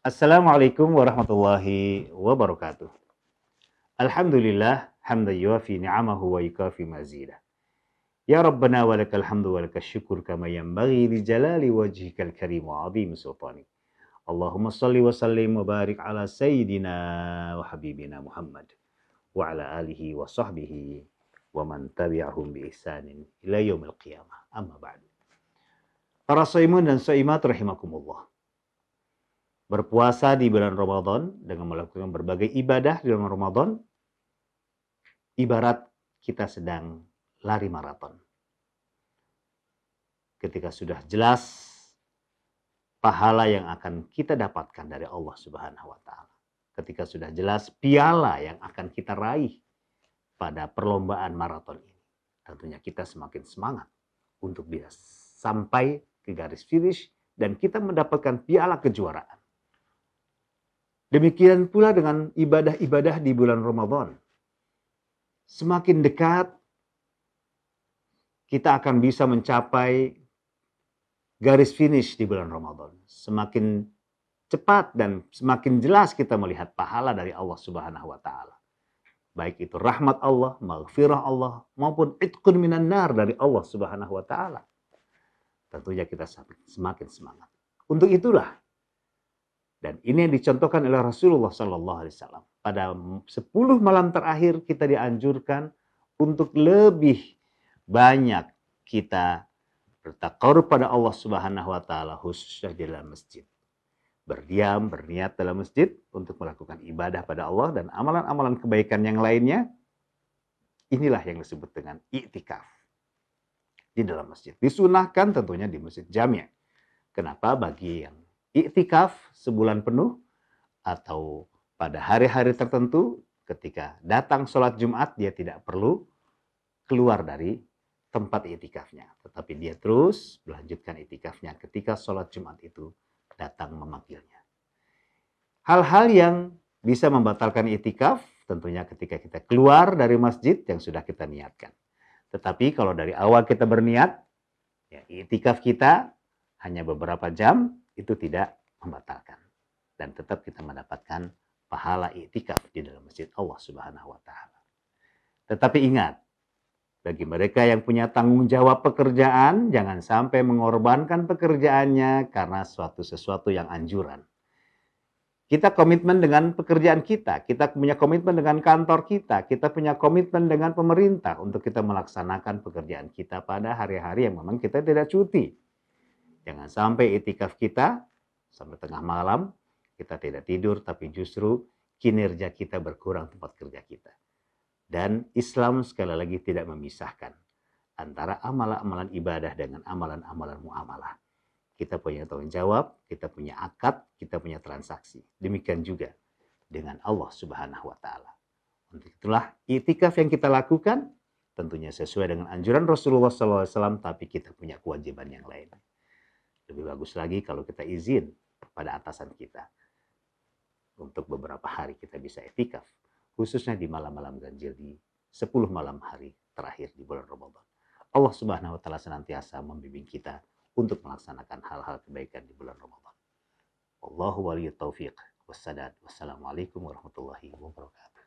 Assalamualaikum warahmatullahi wabarakatuh. Alhamdulillah hamdan yuafi ni'amahu wa yukafi mazidah. Ya Rabbana wa lakal hamdu wa lakal syukur kama yanbaghi li jalali wajhikal karim wa azim sultani. Allahumma salli wa sallim wa barik ala sayyidina wa habibina Muhammad wa ala alihi wa sahbihi wa man tabi'ahum bi ihsanin ila yaumil qiyamah. Amma ba'du. Para shaimun dan shaimat rahimakumullah. Berpuasa di bulan Ramadan dengan melakukan berbagai ibadah di bulan Ramadan ibarat kita sedang lari maraton. Ketika sudah jelas pahala yang akan kita dapatkan dari Allah Subhanahu wa taala. Ketika sudah jelas piala yang akan kita raih pada perlombaan maraton ini. Tentunya kita semakin semangat untuk bisa sampai ke garis finish dan kita mendapatkan piala kejuaraan. Demikian pula dengan ibadah-ibadah di bulan Ramadan. Semakin dekat, kita akan bisa mencapai garis finish di bulan Ramadan. Semakin cepat dan semakin jelas kita melihat pahala dari Allah Subhanahu wa taala. Baik itu rahmat Allah, maghfirah Allah, maupun itqun minan nar dari Allah Subhanahu wa taala. Tentunya kita semakin semangat. Untuk itulah, dan ini yang dicontohkan oleh Rasulullah Sallallahu Alaihi Wasallam. Pada 10 malam terakhir kita dianjurkan untuk lebih banyak kita bertaqarrub pada Allah Subhanahu Wa Taala khususnya di dalam masjid. Berdiam, berniat dalam masjid untuk melakukan ibadah pada Allah dan amalan-amalan kebaikan yang lainnya. Inilah yang disebut dengan i'tikaf di dalam masjid. Disunahkan tentunya di masjid jami'. Kenapa? Bagi yang i'tikaf sebulan penuh atau pada hari-hari tertentu ketika datang sholat Jumat dia tidak perlu keluar dari tempat i'tikafnya. Tetapi dia terus melanjutkan i'tikafnya ketika sholat Jumat itu datang memanggilnya. Hal-hal yang bisa membatalkan i'tikaf tentunya ketika kita keluar dari masjid yang sudah kita niatkan. Tetapi kalau dari awal kita berniat, ya, i'tikaf kita hanya beberapa jam, itu tidak membatalkan. Dan tetap kita mendapatkan pahala i'tikaf di dalam masjid Allah Subhanahu wa taala. Tetapi ingat, bagi mereka yang punya tanggung jawab pekerjaan, jangan sampai mengorbankan pekerjaannya karena sesuatu yang anjuran. Kita komitmen dengan pekerjaan kita punya komitmen dengan kantor kita punya komitmen dengan pemerintah untuk kita melaksanakan pekerjaan kita pada hari-hari yang memang kita tidak cuti. Jangan sampai i'tikaf kita sampai tengah malam kita tidak tidur tapi justru kinerja kita berkurang tempat kerja kita. Dan Islam sekali lagi tidak memisahkan antara amalan-amalan ibadah dengan amalan-amalan muamalah. Kita punya tanggung jawab, kita punya akad, kita punya transaksi. Demikian juga dengan Allah Subhanahu wa taala. Untuk itulah i'tikaf yang kita lakukan tentunya sesuai dengan anjuran Rasulullah SAW, tapi kita punya kewajiban yang lain. Lebih bagus lagi kalau kita izin pada atasan kita. Untuk beberapa hari kita bisa i'tikaf. Khususnya di malam-malam ganjil di 10 malam hari terakhir di bulan Ramadan. Allah Subhanahu wa taala senantiasa membimbing kita untuk melaksanakan hal-hal kebaikan di bulan Ramadan. Wallahu waliyut taufiq wassadad. Wassalamualaikum warahmatullahi wabarakatuh.